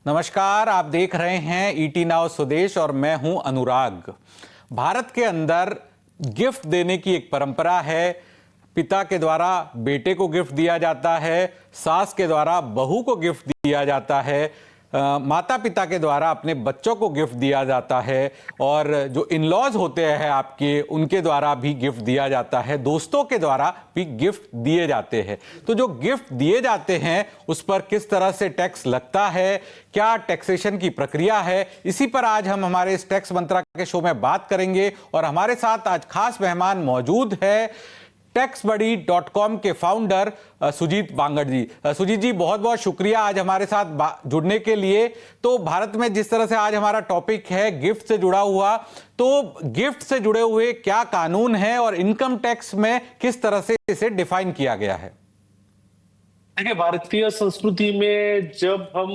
नमस्कार, आप देख रहे हैं ईटी नाउ स्वदेश और मैं हूं अनुराग। भारत के अंदर गिफ्ट देने की एक परंपरा है। पिता के द्वारा बेटे को गिफ्ट दिया जाता है, सास के द्वारा बहू को गिफ्ट दिया जाता है, माता पिता के द्वारा अपने बच्चों को गिफ्ट दिया जाता है और जो इन लॉज होते हैं आपके, उनके द्वारा भी गिफ्ट दिया जाता है, दोस्तों के द्वारा भी गिफ्ट दिए जाते हैं। तो जो गिफ्ट दिए जाते हैं उस पर किस तरह से टैक्स लगता है, क्या टैक्सेशन की प्रक्रिया है, इसी पर आज हम हमारे इस टैक्स मंत्रा के शो में बात करेंगे। और हमारे साथ आज खास मेहमान मौजूद है टैक्सबडी.com के फाउंडर सुजीत बांगड़ जी। सुजीत जी, बहुत बहुत शुक्रिया आज हमारे साथ जुड़ने के लिए। तो भारत में जिस तरह से आज हमारा टॉपिक है गिफ्ट से जुड़ा हुआ, तो गिफ्ट से जुड़े हुए क्या कानून है और इनकम टैक्स में किस तरह से इसे डिफाइन किया गया है? देखिए, भारतीय संस्कृति में जब हम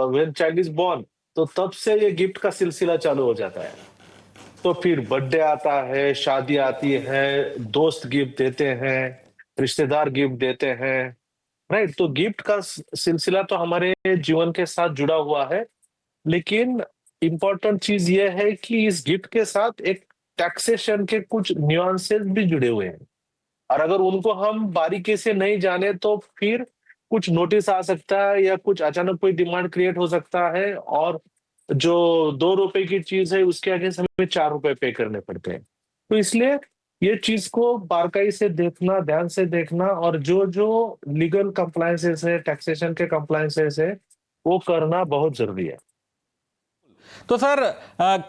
व्हेन चाइल्ड इज बॉर्न तो तब से ये गिफ्ट का सिलसिला चालू हो जाता है। तो फिर बर्थडे आता है, शादी आती है, दोस्त गिफ्ट देते हैं, रिश्तेदार गिफ्ट देते हैं, राइट? तो गिफ्ट का सिलसिला तो हमारे जीवन के साथ जुड़ा हुआ है। लेकिन इम्पोर्टेंट चीज ये है कि इस गिफ्ट के साथ एक टैक्सेशन के कुछ न्यूएंसेस भी जुड़े हुए हैं। और अगर उनको हम बारीकी से नहीं जाने तो फिर कुछ नोटिस आ सकता है या कुछ अचानक कोई डिमांड क्रिएट हो सकता है, और जो 2 रुपए की चीज है उसके अगेंस्ट हमें 4 रुपए पे करने पड़ते हैं। तो इसलिए ये चीज को बारकाई से देखना, ध्यान से देखना, और जो जो लीगल कंप्लायंसेस है, टैक्सेशन के कंप्लायंसेस है, वो करना बहुत जरूरी है। तो सर,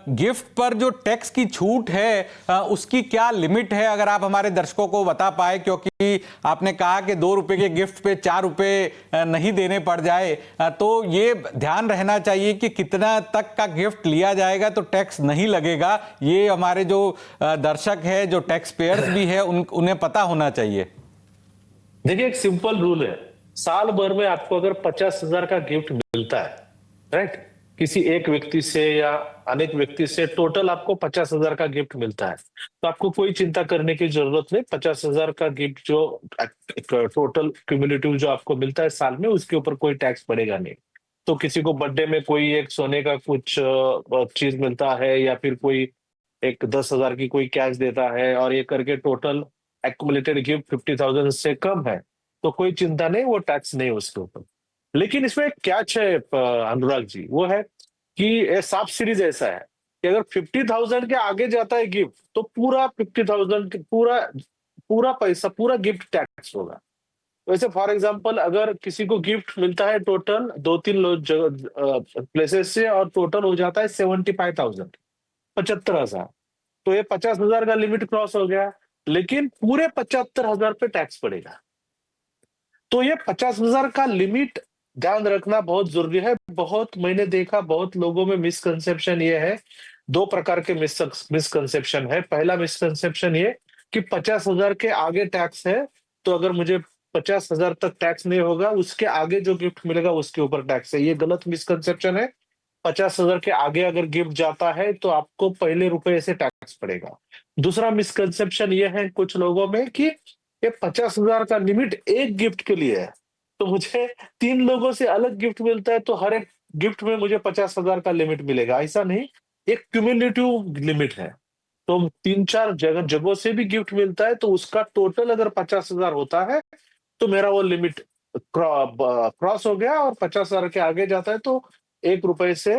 गिफ्ट पर जो टैक्स की छूट है उसकी क्या लिमिट है, अगर आप हमारे दर्शकों को बता पाए? क्योंकि आपने कहा कि 2 रुपए के गिफ्ट पे 4 रुपए नहीं देने पड़ जाए, तो ये ध्यान रहना चाहिए कि कितना तक का गिफ्ट लिया जाएगा तो टैक्स नहीं लगेगा। ये हमारे जो दर्शक है, जो टैक्स पेयर्स भी है, उन्हें पता होना चाहिए। देखिए, एक सिंपल रूल है। साल भर में आपको अगर 50,000 का गिफ्ट मिलता है, राइट, किसी एक व्यक्ति से या अनेक व्यक्ति से टोटल आपको 50,000 का गिफ्ट मिलता है, तो आपको कोई चिंता करने की जरूरत नहीं। 50,000 का गिफ्ट जो टोटल क्यूमुलेटिव जो आपको मिलता है साल में, उसके ऊपर कोई टैक्स पड़ेगा नहीं। तो किसी को बर्थडे में कोई एक सोने का कुछ चीज मिलता है, या फिर कोई एक 10,000 की कोई कैश देता है, और ये करके टोटल एक्युमुलेटेड गिफ्ट 50,000 से कम है, तो कोई चिंता नहीं, वो टैक्स नहीं उसके ऊपर। लेकिन इसमें एक कैच है अनुराग जी, वो है कि ये सांप सीरीज ऐसा है कि अगर 50,000 के आगे जाता है गिफ्ट, तो पूरा 50,000 पूरा पूरा पैसा, पूरा गिफ्ट टैक्स होगा। वैसे फॉर एग्जांपल, अगर किसी को गिफ्ट मिलता है टोटल 2-3 प्लेसेस से, और टोटल हो जाता है 75,000, 75,000, तो ये 50,000 का लिमिट क्रॉस हो गया, लेकिन पूरे 75,000 पे टैक्स पड़ेगा। तो ये 50,000 का लिमिट ध्यान रखना बहुत जरूरी है। बहुत मैंने देखा, बहुत लोगों में मिसकंसेप्शन ये है। 2 प्रकार के मिसकंसेप्शन है। पहला मिसकंसेप्शन ये कि 50,000 के आगे टैक्स है, तो अगर मुझे 50,000 तक टैक्स नहीं होगा, उसके आगे जो गिफ्ट मिलेगा उसके ऊपर टैक्स है। ये गलत मिसकंसेप्शन है। 50,000 के आगे अगर गिफ्ट जाता है तो आपको पहले रुपए से टैक्स पड़ेगा। दूसरा मिसकंसेप्शन ये है कुछ लोगों में कि ये 50,000 का लिमिट एक गिफ्ट के लिए है, तो मुझे 3 लोगों से अलग गिफ्ट मिलता है तो हर एक गिफ्ट में मुझे 50,000 का लिमिट मिलेगा। ऐसा नहीं, एक क्यूमुलेटिव लिमिट है। तो 3-4 जगहों से भी गिफ्ट मिलता है, तो उसका टोटल अगर 50,000 होता है, तो मेरा वो लिमिट क्रॉस हो गया, और 50,000 के आगे जाता है तो 1 रुपए से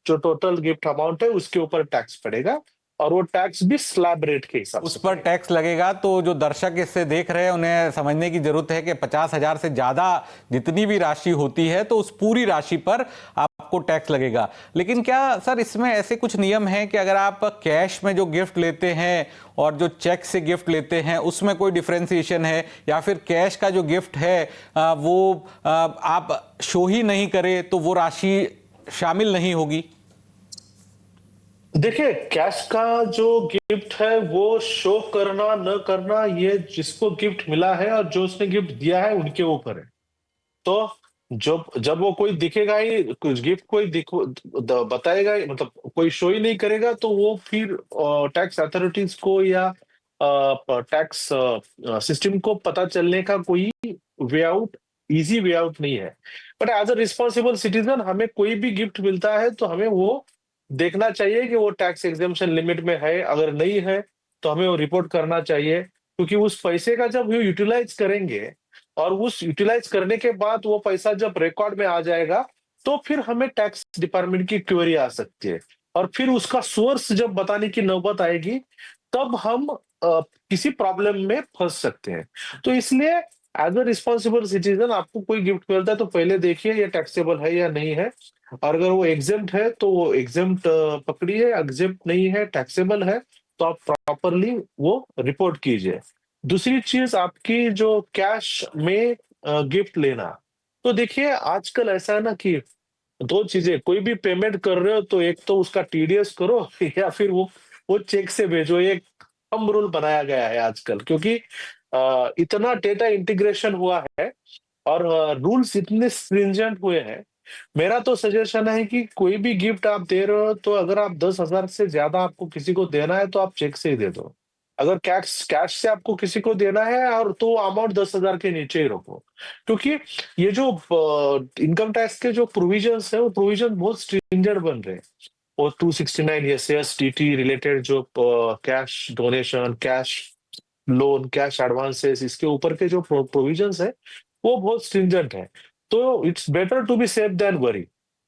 जो टोटल गिफ्ट अमाउंट है उसके ऊपर टैक्स पड़ेगा, और वो टैक्स भी स्लैब रेट के हिसाब उस से पर पड़ेगा। टैक्स लगेगा। तो जो दर्शक इससे देख रहे हैं उन्हें समझने की जरूरत है कि 50,000 से ज्यादा जितनी भी राशि होती है तो उस पूरी राशि पर आपको टैक्स लगेगा। लेकिन क्या सर इसमें ऐसे कुछ नियम हैं कि अगर आप कैश में जो गिफ्ट लेते हैं और जो चेक से गिफ्ट लेते हैं उसमें कोई डिफरेंशिएशन है, या फिर कैश का जो गिफ्ट है वो आप शो ही नहीं करें तो वो राशि शामिल नहीं होगी? देखिए, कैश का जो गिफ्ट है वो शो करना न करना, ये जिसको गिफ्ट मिला है और जो उसने गिफ्ट दिया है उनके ऊपर है। तो जब जब वो कोई दिखेगा ही, कुछ गिफ्ट कोई बताएगा ही, मतलब कोई शो ही नहीं करेगा, तो वो फिर टैक्स अथॉरिटीज को या टैक्स सिस्टम को पता चलने का कोई way out easy way out नहीं है। But as a responsible citizen हमें कोई भी गिफ्ट मिलता है तो हमें वो देखना चाहिए कि वो टैक्स एग्जेम्पशन लिमिट में है, अगर नहीं है तो हमें वो रिपोर्ट करना चाहिए, क्योंकि उस पैसे का जब यूटिलाइज करेंगे और उस यूटिलाइज करने के बाद वो पैसा जब रिकॉर्ड में आ जाएगा तो फिर हमें टैक्स डिपार्टमेंट की क्वेरी आ सकती है, और फिर उसका सोर्स जब बताने की नौबत आएगी तब हम किसी प्रॉब्लम में फंस सकते हैं। तो इसलिए एज अ रिस्पॉन्सिबल सिटीजन आपको कोई गिफ्ट मिलता है तो पहले देखिए ये टैक्सेबल है या नहीं है, और अगर वो एग्जेम्प्ट है तो वो एग्जेम्प्ट पकड़िए, एग्जेम्प्ट नहीं है, टैक्सेबल है, तो आप प्रॉपरली वो रिपोर्ट कीजिए। दूसरी चीज आपकी जो कैश में गिफ्ट लेना, तो देखिए आजकल ऐसा है ना कि दो चीजें, कोई भी पेमेंट कर रहे हो तो एक तो उसका टीडीएस करो या फिर वो चेक से भेजो। ये थंब रूल बनाया गया है आजकल, क्योंकि इतना डेटा इंटीग्रेशन हुआ है और रूल्स इतने स्ट्रिंजेंट हुए हैं। मेरा तो सजेशन है कि कोई भी गिफ्ट आप दे रहे हो तो अगर आप 10,000 से ज्यादा आपको किसी को देना है तो आप चेक से ही दे दो। अगर कैश कैश से आपको किसी को देना है और तो अमाउंट 10,000 के नीचे ही रखो, क्योंकि ये जो इनकम टैक्स के जो प्रोविजंस है वो प्रोविजन बहुत स्ट्रिंजेंट बन रहे हैं। और 269 एस टीटी रिलेटेड जो cash donation, cash loan, cash advances, इसके ऊपर के जो प्रोविजंस है वो बहुत स्ट्रिंजेंट है। तो it's better to be safe than worry.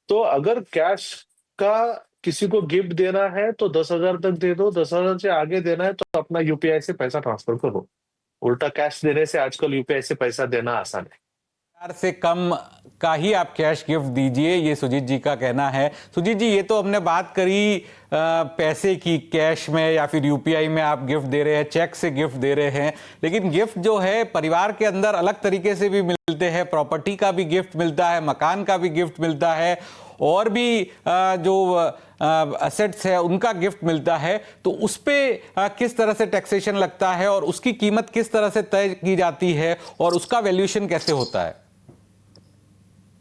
तो अगर कैश का किसी को गिफ्ट देना है तो 10,000 तक दे दो, 10,000 से आगे देना है तो अपना यूपीआई से पैसा ट्रांसफर करो। उल्टा कैश देने से आजकल यूपीआई से पैसा देना आसान है। 1000 से कम का ही आप कैश गिफ्ट दीजिए, ये सुजीत जी का कहना है। सुजीत जी, ये तो हमने बात करी पैसे की, कैश में या फिर यूपीआई में आप गिफ्ट दे रहे हैं, चेक से गिफ्ट दे रहे हैं, लेकिन गिफ्ट जो है परिवार के अंदर अलग तरीके से भी मिलते हैं। प्रॉपर्टी का भी गिफ्ट मिलता है, मकान का भी गिफ्ट मिलता है, और भी जो असेट्स है उनका गिफ्ट मिलता है। तो उस पे किस तरह से टैक्सेशन लगता है और उसकी कीमत किस तरह से तय की जाती है और उसका वैल्यूएशन कैसे होता है?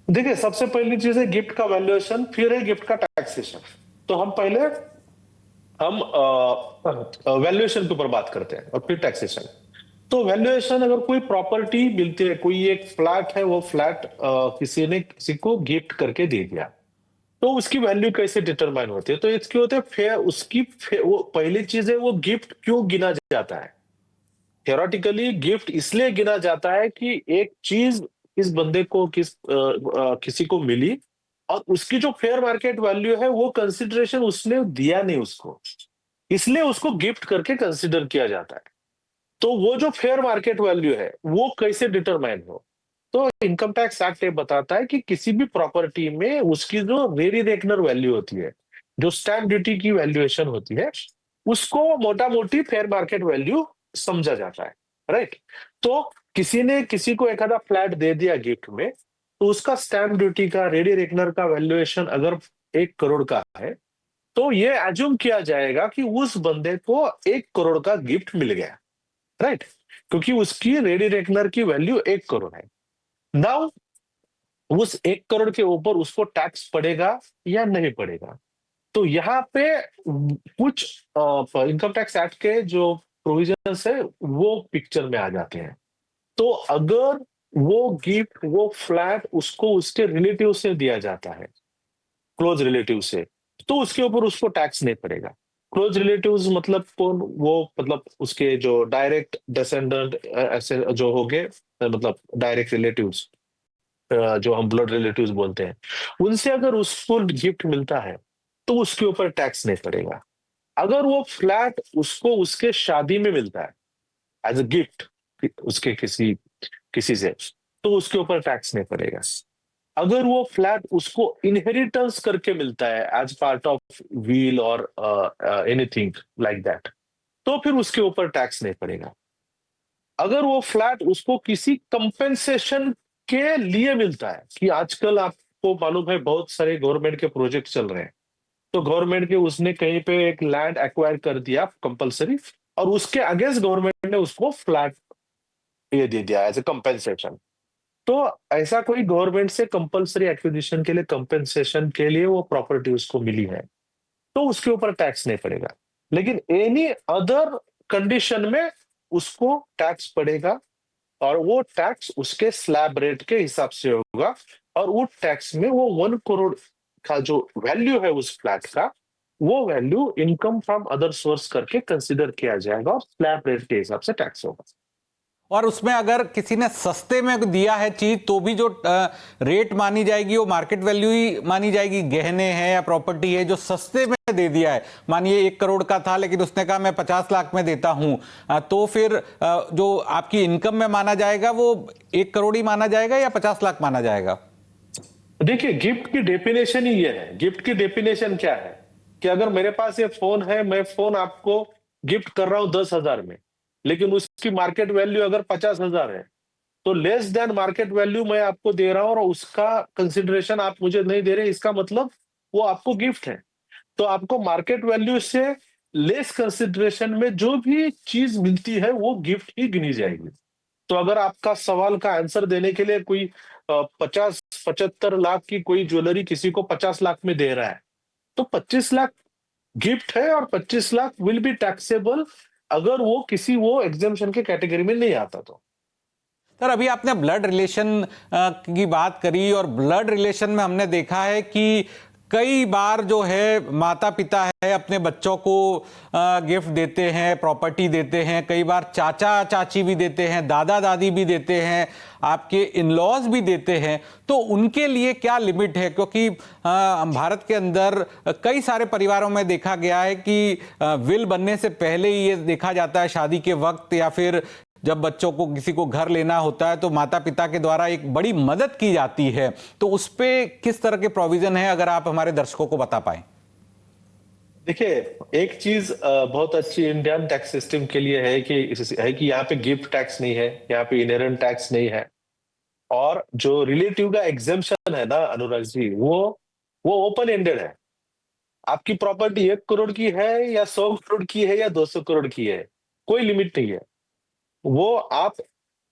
देखिए, सबसे पहली चीज है गिफ्ट का वैल्यूएशन, फिर है गिफ्ट का टैक्सेशन। तो हम पहले हम वैल्यूएशन के ऊपर बात करते हैं और फिर टैक्सेशन। तो वैल्यूएशन, अगर कोई प्रॉपर्टी मिलती है, कोई एक फ्लैट है, वो फ्लैट किसी ने किसी को गिफ्ट करके दे दिया, तो उसकी वैल्यू कैसे डिटरमाइन होती है? तो इसकी होते हैं फेयर, वो पहली चीज है वो गिफ्ट क्यों गिना जाता है। थियोरेटिकली गिफ्ट इसलिए गिना जाता है कि एक चीज इस बंदे को किसी को मिली और उसकी जो फेयर मार्केट वैल्यू है वो कंसिडरेशन उसने दिया नहीं उसको, इसलिए उसको गिफ्ट करके कंसिडर किया जाता है। तो वो जो फेयर मार्केट वैल्यू है वो कैसे डिटरमाइन हो, तो इनकम टैक्स एक्ट ये बताता है कि किसी भी प्रॉपर्टी में उसकी जो वेरी रेकनर वैल्यू होती है, जो स्टैंप ड्यूटी की वैल्यूएशन होती है, उसको मोटा मोटी फेयर मार्केट वैल्यू समझा जाता है। राइट। तो किसी ने किसी को एक आधा फ्लैट दे दिया गिफ्ट में, तो उसका स्टैंप ड्यूटी का, रेडी रेकनर का वैल्यूएशन अगर 1 करोड़ का है, तो ये एज्यूम किया जाएगा कि उस बंदे को 1 करोड़ का गिफ्ट मिल गया। राइट। क्योंकि उसकी रेडी रेकनर की वैल्यू 1 करोड़ है। नाउ उस 1 करोड़ के ऊपर उसको टैक्स पड़ेगा या नहीं पड़ेगा? तो यहाँ पे कुछ इनकम टैक्स एक्ट के जो प्रोविजंस है वो पिक्चर में आ जाते हैं। तो अगर वो गिफ्ट, वो फ्लैट उसको उसके रिलेटिव से दिया जाता है, क्लोज रिलेटिव से, तो उसके ऊपर उसको टैक्स नहीं पड़ेगा। क्लोज रिलेटिव्स मतलब कौन? वो मतलब उसके जो डायरेक्ट डिसेंडेंट ऐसे जो हो गए, मतलब डायरेक्ट रिलेटिव्स, जो हम ब्लड रिलेटिव्स बोलते हैं, उनसे अगर उसको गिफ्ट मिलता है तो उसके ऊपर टैक्स नहीं पड़ेगा। अगर वो फ्लैट उसको उसके शादी में मिलता है एज अ गिफ्ट उसके किसी किसी से, तो उसके ऊपर टैक्स नहीं पड़ेगा। अगर वो फ्लैट उसको इनहेरिटेंस करके मिलता है एज पार्ट ऑफ व्हील और एनीथिंग लाइक दैट, तो फिर उसके ऊपर टैक्स नहीं पड़ेगा। अगर वो फ्लैट उसको किसी कंपेंसेशन के लिए मिलता है, कि आजकल आपको मालूम है बहुत सारे गवर्नमेंट के प्रोजेक्ट चल रहे हैं, तो गवर्नमेंट के उसने कहीं पे एक लैंड एक्वायर कर दिया कंपलसरी, और उसके अगेंस्ट गवर्नमेंट ने उसको फ्लैट ये दे दिया एज ए कंपेंसेशन। तो ऐसा कोई गवर्नमेंट से कंपलसरी एक्विजिशन के लिए, कंपेंसेशन के लिए वो प्रॉपर्टी उसको मिली है, तो उसके ऊपर टैक्स नहीं पड़ेगा। लेकिन एनी अदर कंडीशन में उसको टैक्स पड़ेगा। और वो टैक्स उसके स्लैब रेट के हिसाब से होगा, और वो टैक्स में वो 1 करोड़ का जो वैल्यू है उस फ्लैट का, वो value income from other source करके कंसिडर किया जाएगा और स्लैब रेट के हिसाब से टैक्स होगा। और उसमें अगर किसी ने सस्ते में दिया है चीज तो भी जो रेट मानी जाएगी वो मार्केट वैल्यू ही मानी जाएगी। गहने हैं या प्रॉपर्टी है जो सस्ते में दे दिया है, मानिए 1 करोड़ का था लेकिन उसने कहा मैं 50 लाख में देता हूं, तो फिर जो आपकी इनकम में माना जाएगा वो 1 करोड़ ही माना जाएगा या 50 लाख माना जाएगा? देखिए, गिफ्ट की डेफिनेशन ही ये है। गिफ्ट की डेफिनेशन क्या है कि अगर मेरे पास ये फोन है, मैं फोन आपको गिफ्ट कर रहा हूं 10,000 में, लेकिन उसकी मार्केट वैल्यू अगर 50,000 है, तो लेस देन मार्केट वैल्यू मैं आपको दे रहा हूं और उसका कंसिडरेशन आप मुझे नहीं दे रहे, इसका मतलब वो आपको गिफ्ट है। तो आपको मार्केट वैल्यू से लेस कंसिडरेशन में जो भी चीज मिलती है वो गिफ्ट ही गिनी जाएगी। तो अगर आपका सवाल का आंसर देने के लिए कोई 50-75 लाख की कोई ज्वेलरी किसी को 50 लाख में दे रहा है, तो 25 लाख गिफ्ट है और 25 लाख विल बी टैक्सेबल अगर वो किसी वो एग्जामेशन के कैटेगरी में नहीं आता तो। सर अभी आपने ब्लड रिलेशन की बात करी, और ब्लड रिलेशन में हमने देखा है कि कई बार जो है माता पिता है अपने बच्चों को गिफ्ट देते हैं, प्रॉपर्टी देते हैं, कई बार चाचा चाची भी देते हैं, दादा दादी भी देते हैं, आपके इन-लॉज भी देते हैं। तो उनके लिए क्या लिमिट है? क्योंकि भारत के अंदर कई सारे परिवारों में देखा गया है कि विल बनने से पहले ही ये देखा जाता है, शादी के वक्त या फिर जब बच्चों को किसी को घर लेना होता है तो माता पिता के द्वारा एक बड़ी मदद की जाती है। तो उस पे किस तरह के प्रोविजन है, अगर आप हमारे दर्शकों को बता पाएं? देखिए, एक चीज बहुत अच्छी इंडियन टैक्स सिस्टम के लिए है कि यहाँ पे गिफ्ट टैक्स नहीं है, यहाँ पे इनहेरेंट टैक्स नहीं है, और जो रिलेटिव का एग्जेम्पशन है ना अनुराग जी, वो ओपन एंडेड है। आपकी प्रॉपर्टी 1 करोड़ की है या 100 करोड़ की है या 200 करोड़ की है, कोई लिमिट नहीं है। वो आप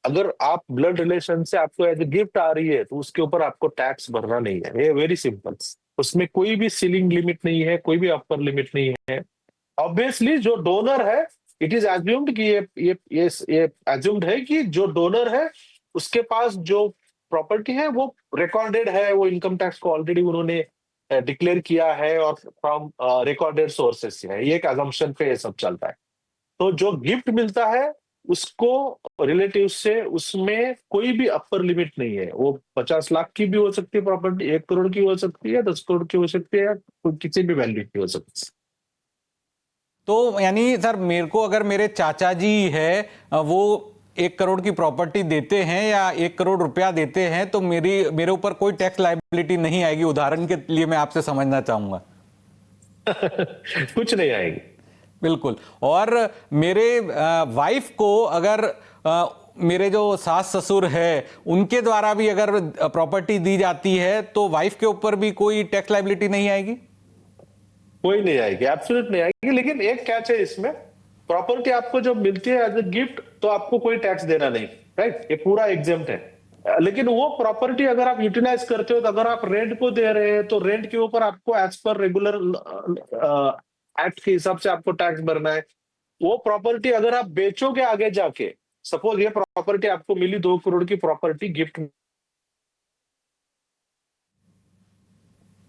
अगर आप ब्लड रिलेशन से आपको एज ए गिफ्ट आ रही है तो उसके ऊपर आपको टैक्स भरना नहीं है। ये वेरी सिंपल। उसमें कोई भी सीलिंग लिमिट नहीं है, कोई भी अपर लिमिट नहीं है। ऑब्वियसली जो डोनर है, इट इज एज्यूम्ड कि ये एज्यूम्ड है कि जो डोनर है उसके पास जो प्रॉपर्टी है वो रिकॉर्डेड है, वो इनकम टैक्स को ऑलरेडी उन्होंने डिक्लेयर किया है और फ्रॉम रिकॉर्डेड सोर्सेस से है। ये एक अजम्पशन पे ये सब चलता है। तो जो गिफ्ट मिलता है उसको रिलेटिव से, उसमें कोई भी अपर लिमिट नहीं है। वो 50 लाख की भी हो सकती है प्रॉपर्टी, 1 करोड़ की हो सकती है, 10 करोड़ की हो सकती है, या किसी भी वैल्यू की हो सकती है। तो यानी सर मेरे को अगर मेरे चाचा जी है वो 1 करोड़ की प्रॉपर्टी देते हैं या 1 करोड़ रुपया देते हैं तो मेरे ऊपर कोई टैक्स लायबिलिटी नहीं आएगी? उदाहरण के लिए मैं आपसे समझना चाहूंगा। कुछ नहीं आएगी। बिल्कुल। और मेरे वाइफ को अगर मेरे जो सास ससुर है उनके द्वारा भी अगर प्रॉपर्टी दी जाती है तो वाइफ के ऊपर भी कोई टैक्स लायबिलिटी नहीं आएगी? कोई नहीं आएगी, एब्सोल्यूट नहीं आएगी। लेकिन एक कैच है इसमें, प्रॉपर्टी आपको जब मिलती है एज ए गिफ्ट तो आपको कोई टैक्स देना नहीं, राइट? ये पूरा एग्जेम्प्ट है। लेकिन वो प्रॉपर्टी अगर आप यूटिलाइज करते हो, तो अगर आप रेंट को दे रहे हैं तो रेंट के ऊपर आपको एज पर रेगुलर एक्ट के हिसाब से आपको टैक्स भरना है। वो प्रॉपर्टी अगर आप बेचोगे आगे जाके, सपोज ये प्रॉपर्टी आपको मिली 2 करोड़ की प्रॉपर्टी गिफ्ट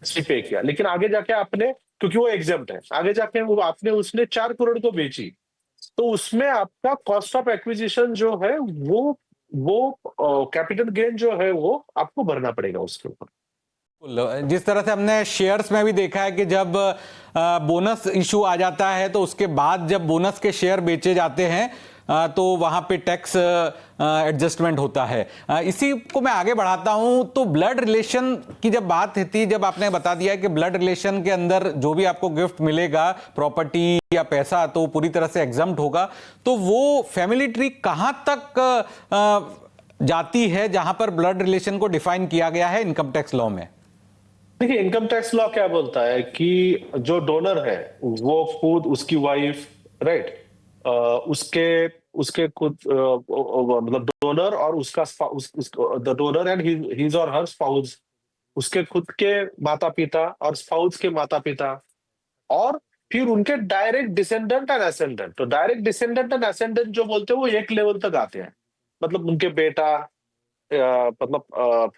पे किया, लेकिन आगे जाके आपने, क्योंकि वो एग्जेम्प्ट है, आगे जाके वो आपने उसने 4 करोड़ को बेची, तो उसमें आपका कॉस्ट ऑफ एक्विजिशन जो है वो कैपिटल गेन जो है वो आपको भरना पड़ेगा उसके ऊपर। जिस तरह से हमने शेयर्स में भी देखा है कि जब बोनस इशू आ जाता है तो उसके बाद जब बोनस के शेयर बेचे जाते हैं तो वहां पे टैक्स एडजस्टमेंट होता है। इसी को मैं आगे बढ़ाता हूं। तो ब्लड रिलेशन की जब बात थी, जब आपने बता दिया कि ब्लड रिलेशन के अंदर जो भी आपको गिफ्ट मिलेगा, प्रॉपर्टी या पैसा, तो पूरी तरह से एग्जम्प्ट होगा, तो वो फैमिली ट्री कहां तक जाती है जहां पर ब्लड रिलेशन को डिफाइन किया गया है इनकम टैक्स लॉ में? देखिए, इनकम टैक्स लॉ क्या बोलता है कि जो डोनर है वो खुद, उसकी वाइफ, राइट, उसके उसके खुद मतलब डोनर और उसका द डोनर एंड हिज और हर स्पाउस, उसके खुद के माता पिता और स्पाउस के माता पिता, और फिर उनके डायरेक्ट डिसेंडेंट एंड असेंडेंट। तो डायरेक्ट डिसेंडेंट एंड असेंडेंट जो बोलते हैं वो एक लेवल तक आते हैं। मतलब उनके बेटा, मतलब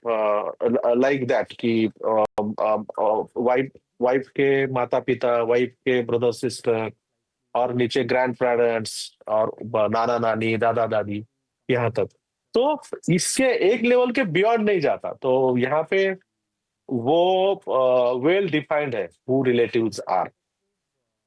लाइक दैट कि वाइफ वाइफ के माता पिता, वाइफ के ब्रदर सिस्टर, और नीचे ग्रैंड पेरेंट्स, और नाना नानी, दादा दादी, यहाँ तक। तो इसके एक लेवल के बियॉन्ड नहीं जाता। तो यहाँ पे वो वेल डिफाइंड है हु रिलेटिव्स आर।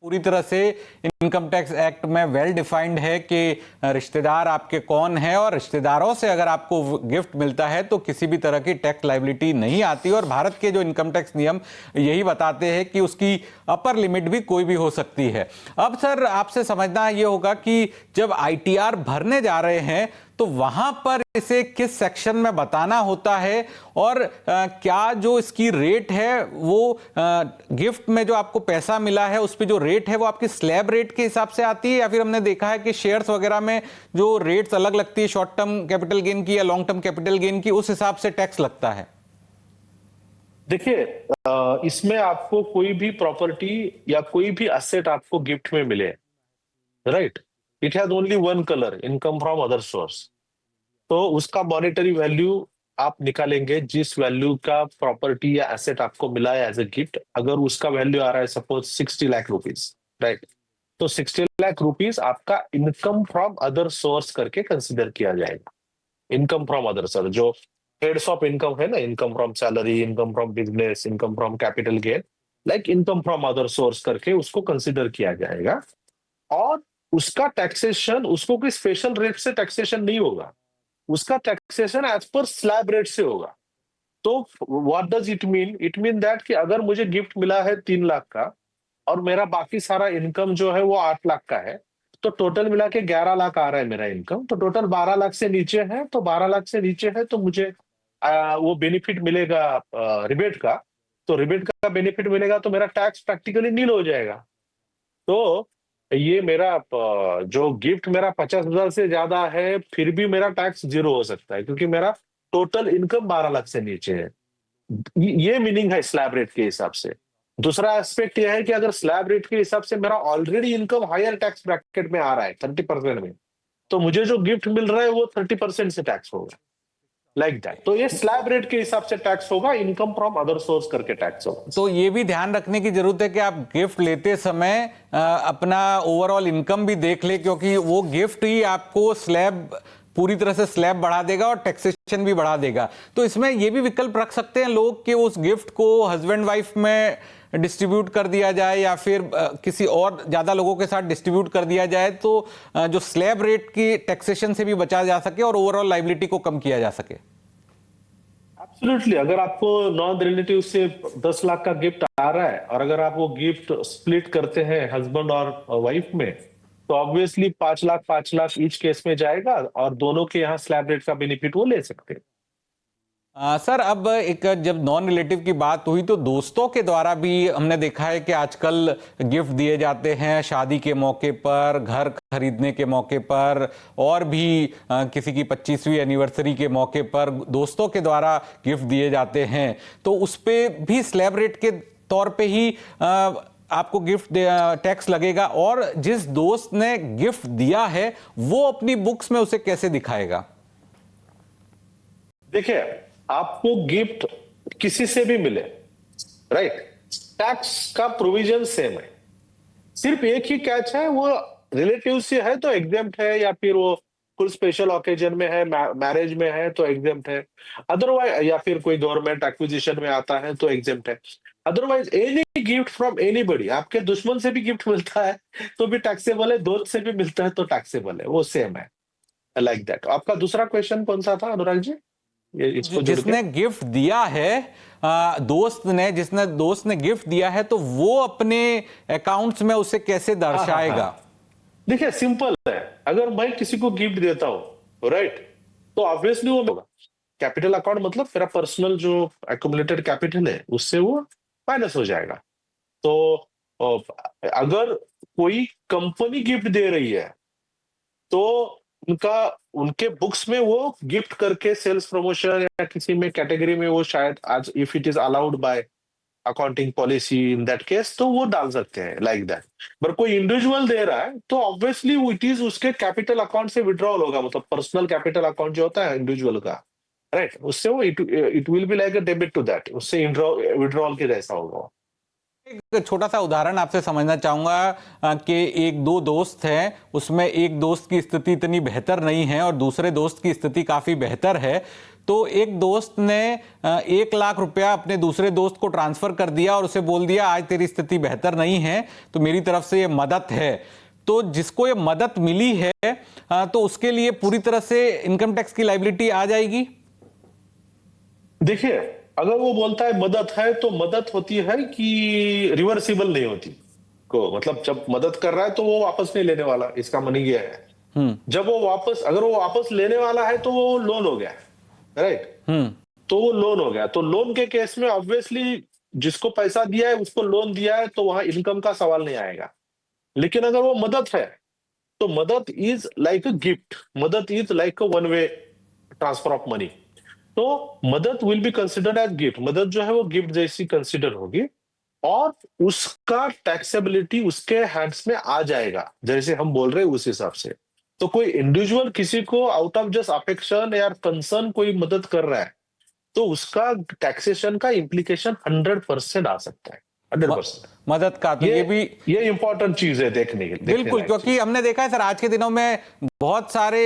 पूरी तरह से इनकम टैक्स एक्ट में वेल डिफाइंड है कि रिश्तेदार आपके कौन है, और रिश्तेदारों से अगर आपको गिफ्ट मिलता है तो किसी भी तरह की टैक्स लायबिलिटी नहीं आती। और भारत के जो इनकम टैक्स नियम यही बताते हैं कि उसकी अपर लिमिट भी कोई भी हो सकती है। अब सर आपसे समझना ये होगा कि जब आईटीआर भरने जा रहे हैं तो वहां पर इसे किस सेक्शन में बताना होता है, और क्या जो इसकी रेट है वो गिफ्ट में जो आपको पैसा मिला है उस पे जो रेट है वो आपकी स्लैब रेट के हिसाब से आती है, या फिर हमने देखा है कि शेयर्स वगैरह में जो रेट्स अलग लगती है शॉर्ट टर्म कैपिटल गेन की या लॉन्ग टर्म कैपिटल गेन की, उस हिसाब से टैक्स लगता है? देखिए, इसमें आपको कोई भी प्रॉपर्टी या कोई भी असेट आपको गिफ्ट में मिले, right, it has only one colour, income from other source. तो उसका मॉनेटरी वैल्यू आप निकालेंगे जिस वैल्यू का प्रॉपर्टी या एसेट आपको मिला है एज ए गिफ्ट। अगर उसका वैल्यू आ रहा है सपोज 60 लाख रुपीज, राइट, तो 60 लाख रुपीज आपका इनकम फ्रॉम अदर सोर्स करके कंसिडर किया जाएगा। इनकम फ्रॉम अदर सोर्स जो हेड्स ऑफ इनकम है ना, income from salary, income from business, income from capital gain, like income from other source करके उसको कंसिडर किया जाएगा। और उसका टैक्सेशन, उसको कोई स्पेशल रेट से टैक्सेशन नहीं होगा, उसका taxation as per slab rate से होगा। तो what does it mean? It mean that कि अगर मुझे गिफ्ट मिला है 3 लाख का और मेरा बाकी सारा इनकम जो है वो 8 लाख का है, तो टोटल मिला के 11 लाख आ रहा है मेरा इनकम। तो टोटल 12 लाख से नीचे है, तो 12 लाख से नीचे है तो मुझे वो बेनिफिट मिलेगा रिबेट का। तो रिबेट का बेनिफिट मिलेगा तो मेरा टैक्स प्रैक्टिकली नील हो जाएगा। तो ये मेरा जो गिफ्ट मेरा 50,000 से ज्यादा है फिर भी मेरा टैक्स 0 हो सकता है, क्योंकि मेरा टोटल इनकम 12 लाख से नीचे है। ये मीनिंग है स्लैब रेट के हिसाब से। दूसरा एस्पेक्ट यह है कि अगर स्लैब रेट के हिसाब से मेरा already income higher tax bracket में आ रहा है 30% में, तो मुझे जो गिफ्ट मिल रहा है वो 30% से टैक्स होगा, लाइक दैट। तो ये स्लैब रेट के हिसाब से टैक्स होगा, इनकम फ्रॉम अदर सोर्स करके टैक्स होगा। तो ये भी ध्यान रखने की जरूरत है कि आप गिफ्ट लेते समय अपना ओवरऑल इनकम भी देख ले, क्योंकि वो गिफ्ट ही आपको स्लैब, पूरी तरह से स्लैब बढ़ा देगा और टैक्सेशन भी बढ़ा देगा। तो इसमें ये भी विकल्प रख सकते हैं लोग कि उस गिफ्ट को हस्बैंड वाइफ में डिस्ट्रीब्यूट कर दिया जाए, या फिर किसी और ज्यादा लोगों के साथ डिस्ट्रीब्यूट कर दिया जाए, तो जो स्लैब रेट की टैक्सेशन से भी बचा जा सके और ओवरऑल लाइबिलिटी को कम किया जा सके। एब्सोल्युटली, अगर आपको नॉन रिलेटिव से 10 लाख का गिफ्ट आ रहा है और अगर आप वो गिफ्ट स्प्लिट करते हैं हस्बैंड और वाइफ में, तो obviously 5 lakh 5 lakh each case में जाएगा और दोनों के यहाँ स्लैब रेट का बेनिफिट वो ले सकते हैं। सर अब एक जब नॉन रिलेटिव की बात हुई तो दोस्तों के द्वारा भी हमने देखा है कि आजकल गिफ्ट दिए जाते हैं शादी के मौके पर, घर खरीदने के मौके पर, और भी किसी की 25वीं एनिवर्सरी के मौके पर दोस्तों के द्वारा गिफ्ट दिए जाते हैं। तो उस पे भी स्लैब रेट के तौर पे ही आपको गिफ्ट टैक्स लगेगा, और जिस दोस्त ने गिफ्ट दिया है वो अपनी बुक्स में उसे कैसे दिखाएगा? देखिए, आपको गिफ्ट किसी से भी मिले, राइट, टैक्स का प्रोविजन सेम है। सिर्फ एक ही कैच है, वो रिलेटिव से है तो एग्जेम्प्ट है, या फिर वो कुछ स्पेशल ओकेजन में है, मैरिज में है तो एग्जेम्प्ट है, अदरवाइज, या फिर कोई गवर्नमेंट एक्विजिशन में आता है तो एग्जेम्प्ट है। Otherwise any gift from anybody, आपके दुश्मन से भी गिफ्ट मिलता है तो भी टैक्सेबल है, दोस्त से भी मिलता है तो टैक्सेबल है, वो सेम है, लाइक दैट। आपका दूसरा क्वेश्चन कौन सा था अनुराग जी, ये इसको जोड़ के? जिसने गिफ्ट दिया है, जिसने दोस्त ने गिफ्ट दिया है, तो वो अपने अकाउंट्स में उसे कैसे हाँ, हाँ, दर्शाएगा? हाँ। देखिए, सिंपल है, अगर मैं किसी को गिफ्ट देता हूं, राइट, तो ऑब्वियसली वो होगा कैपिटल अकाउंट, मतलब मेरा पर्सनल जो एक्युमुलेटेड कैपिटल है उससे वो माइनस हो जाएगा। तो अगर कोई कंपनी गिफ्ट दे रही है तो उनका, उनके बुक्स में वो गिफ्ट करके सेल्स प्रमोशन या किसी में कैटेगरी में वो शायद, आज if it is allowed by accounting policy in that case, तो वो डाल सकते हैं लाइक दैट। पर कोई इंडिविजुअल दे रहा है तो ऑब्वियसली इट इज उसके कैपिटल अकाउंट से विड्रॉल होगा, मतलब पर्सनल कैपिटल अकाउंट जो होता है इंडिविजुअल का, राइट, उससे वो it will be like a debit to that, उससे विड्रॉल के जैसा होगा। एक छोटा सा उदाहरण आपसे समझना चाहूंगा कि एक दो दोस्त हैं, उसमें एक दोस्त की स्थिति इतनी बेहतर नहीं है और दूसरे दोस्त की स्थिति काफी बेहतर है। तो एक दोस्त ने 1 लाख रुपया अपने दूसरे दोस्त को ट्रांसफर कर दिया और उसे बोल दिया आज तेरी स्थिति बेहतर नहीं है तो मेरी तरफ से ये मदद है। तो जिसको ये मदद मिली है तो उसके लिए पूरी तरह से इनकम टैक्स की लायबिलिटी आ जाएगी। देखिए, अगर वो बोलता है मदद है तो मदद होती है कि रिवर्सिबल नहीं होती को, मतलब जब मदद कर रहा है तो वो वापस नहीं लेने वाला, इसका मन ये है। जब वो वापस, अगर वो वापस लेने वाला है तो वो लोन हो गया, राइट, तो वो लोन हो गया। तो लोन के केस में ऑब्वियसली जिसको पैसा दिया है उसको लोन दिया है तो वहां इनकम का सवाल नहीं आएगा। लेकिन अगर वो मदद है तो मदद इज लाइक अ गिफ्ट, मदद is like a one way transfer of money. तो मदद will be considered as gift, मदद जो है वो गिफ्ट जैसी कंसिडर होगी और उसका टैक्सेबिलिटी उसके हैंड्स में आ जाएगा, जैसे हम बोल रहे हैं उस हिसाब से। तो कोई इंडिविजुअल किसी को आउट ऑफ जस्ट अफेक्शन या कंसर्न कोई मदद कर रहा है तो उसका टैक्सेशन का इम्प्लीकेशन 100% आ सकता है, 100%। मदद का तो ये इंपॉर्टेंट चीज है देखने के लिए। बिल्कुल, क्योंकि हमने देखा है सर आज के दिनों में बहुत सारे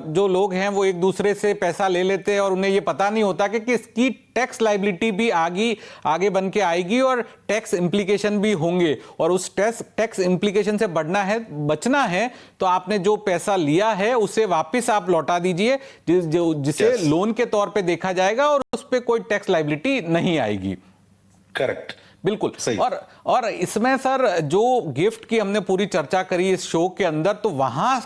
जो लोग हैं वो एक दूसरे से पैसा ले लेते हैं और उन्हें ये पता नहीं होता कि इसकी टैक्स लायबिलिटी भी आगे बन के आएगी और टैक्स इंप्लीकेशन भी होंगे। और उस टैक्स इंप्लीकेशन से बचना है तो आपने जो पैसा लिया है उसे वापस आप लौटा दीजिए, जिसे लोन के तौर पे देखा जाएगा और उस पर कोई टैक्स लायबिलिटी नहीं आएगी। करेक्ट, बिल्कुल। और इसमें सर जो गिफ्ट की हमने पूरी चर्चा करी इस शो के अंदर, तो वहां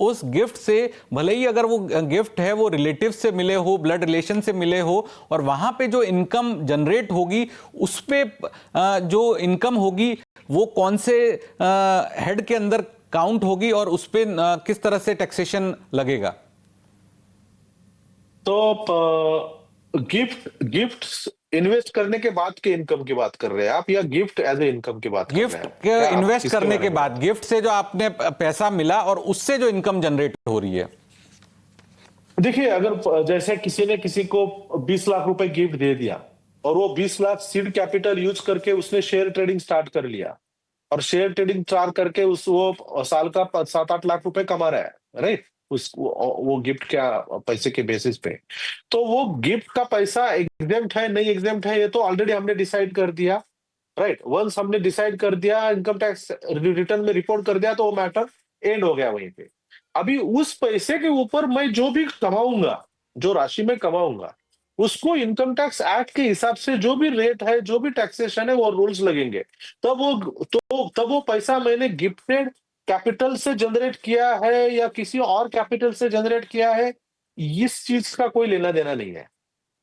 उस गिफ्ट से भले ही अगर वो गिफ्ट है वो रिलेटिव से मिले हो, ब्लड रिलेशन से मिले हो, और वहां पे जो इनकम जनरेट होगी उस पे जो इनकम होगी वो कौन से हेड के अंदर काउंट होगी और उस पे किस तरह से टैक्सेशन लगेगा। तो गिफ्ट इन्वेस्ट करने के बाद के इनकम की बात कर रहे हैं आप, या गिफ्ट एज ए इनकम की बात कर रहे हैं? गिफ्ट के इन्वेस्ट करने के बाद, गिफ्ट से जो आपने पैसा मिला और उससे जो इनकम जनरेट हो रही है। देखिए, अगर जैसे किसी ने किसी को 20 लाख रुपए गिफ्ट दे दिया और वो 20 लाख सीड कैपिटल यूज करके उसने शेयर ट्रेडिंग स्टार्ट कर लिया और शेयर ट्रेडिंग स्टार्ट करके वो साल का 7-8 लाख रुपए कमा रहा है, राइट, वो गिफ्ट क्या पैसे के बेसिस पे। तो वो गिफ्ट का पैसा एग्जेम्प्ट है नहीं एग्जेम्प्ट है ये तो ऑलरेडी हमने डिसाइड कर दिया, राइट। वंस हमने डिसाइड कर दिया, इनकम टैक्स रिटर्न में रिपोर्ट कर दिया, तो वो मैटर एंड हो गया वहीं पे। अभी उस पैसे के ऊपर मैं जो भी कमाऊंगा, जो राशि में कमाऊंगा, उसको इनकम टैक्स एक्ट के हिसाब से जो भी रेट है, जो भी टैक्सेशन है, वो रूल्स लगेंगे। तब वो पैसा मैंने गिफ्टेड कैपिटल से जनरेट किया है या किसी और कैपिटल से जनरेट किया है, इस चीज का कोई लेना देना नहीं है।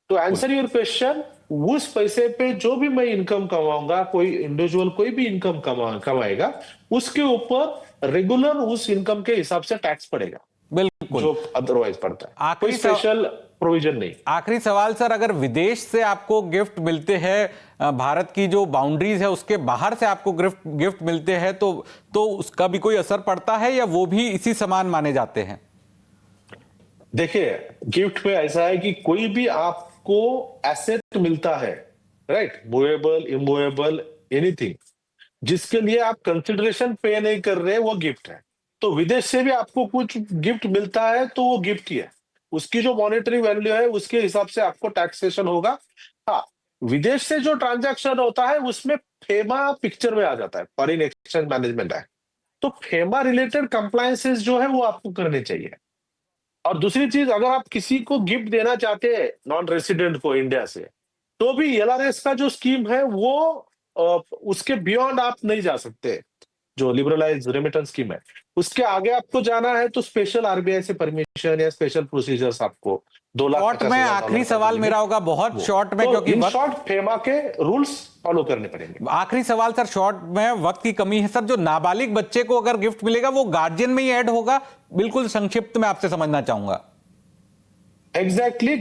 तो आंसर योर क्वेश्चन, उस पैसे पे जो भी मैं इनकम कमाऊंगा, कोई इंडिविजुअल कोई भी इनकम कमाएगा, उसके ऊपर रेगुलर उस इनकम के हिसाब से टैक्स पड़ेगा, बिल्कुल, जो अदरवाइज पड़ता है, कोई स्पेशल प्रोविजन नहीं। आखिरी सवाल सर, अगर विदेश से आपको गिफ्ट मिलते हैं, भारत की जो बाउंड्रीज है उसके बाहर से आपको गिफ्ट मिलते हैं, तो उसका भी कोई असर पड़ता है या वो भी इसी समान माने जाते हैं? देखिए, गिफ्ट में ऐसा है कि कोई भी आपको एसेट मिलता है, राइट, मूवेबल, इमूवेबल, एनीथिंग, जिसके लिए आप कंसिडरेशन पे नहीं कर रहे, वो गिफ्ट है। तो विदेश से भी आपको कुछ गिफ्ट मिलता है तो वो गिफ्ट ही है, उसकी जो मॉनेटरी वैल्यू है उसके हिसाब से आपको टैक्सेशन होगा। हाँ, विदेश से जो ट्रांजैक्शन होता है उसमें फेमा पिक्चर में आ जाता है, फॉरेन एक्सचेंज मैनेजमेंट एक्ट। तो फेमा रिलेटेड कंप्लायंसेस जो है वो आपको करने चाहिए। और दूसरी चीज, अगर आप किसी को गिफ्ट देना चाहते हैं नॉन रेसिडेंट को इंडिया से, तो भी एलआरएस का जो स्कीम है वो उसके बियॉन्ड आप नहीं जा सकते, जो लिबरलाइज रेमिटेंस स्कीम है उसके आगे आपको जाना है तो स्पेशल आरबीआई से परमिशन या स्पेशल प्रोसीजर्स आपको 2,50,000 शॉर्ट में आखिरी सवाल मेरा होगा, बहुत शॉर्ट में, क्योंकि इन शॉर्ट फेमा के रूल्स फॉलो करने पड़ेंगे। आखिरी सवाल सर, शॉर्ट में, वक्त की कमी है सर, जो नाबालिग बच्चे को अगर गिफ्ट मिलेगा वो गार्जियन में ही ऐड होगा? बिल्कुल संक्षिप्त में आपसे समझना चाहूंगा। एग्जैक्टली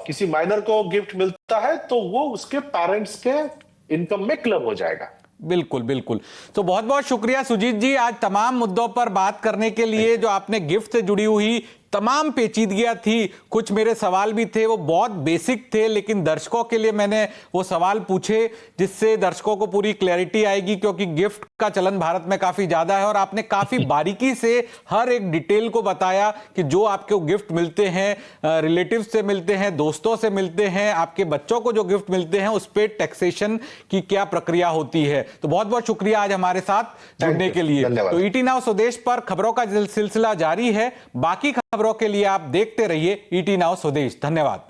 किसी माइनर को गिफ्ट मिलता है तो वो उसके पेरेंट्स के इनकम में क्लब हो जाएगा। बिल्कुल बिल्कुल। तो बहुत बहुत शुक्रिया सुजीत जी, आज तमाम मुद्दों पर बात करने के लिए। जो आपने गिफ्ट से जुड़ी हुई तमाम पेचीदगियां थी, कुछ मेरे सवाल भी थे वो बहुत बेसिक थे, लेकिन दर्शकों के लिए मैंने वो सवाल पूछे जिससे दर्शकों को पूरी क्लैरिटी आएगी, क्योंकि गिफ्ट का चलन भारत में काफी ज्यादा है और आपने काफी बारीकी से हर एक डिटेल को बताया कि जो आपको गिफ्ट मिलते हैं, रिलेटिव से मिलते हैं, दोस्तों से मिलते हैं, आपके बच्चों को जो गिफ्ट मिलते हैं उस पर टैक्सेशन की क्या प्रक्रिया होती है। तो बहुत बहुत शुक्रिया आज हमारे साथ जुड़ने के लिए। तो ईटी नाउ स्वदेश पर खबरों का सिलसिला जारी है। बाकी खबरों के लिए आप देखते रहिए ईटी नाउ स्वदेश। धन्यवाद।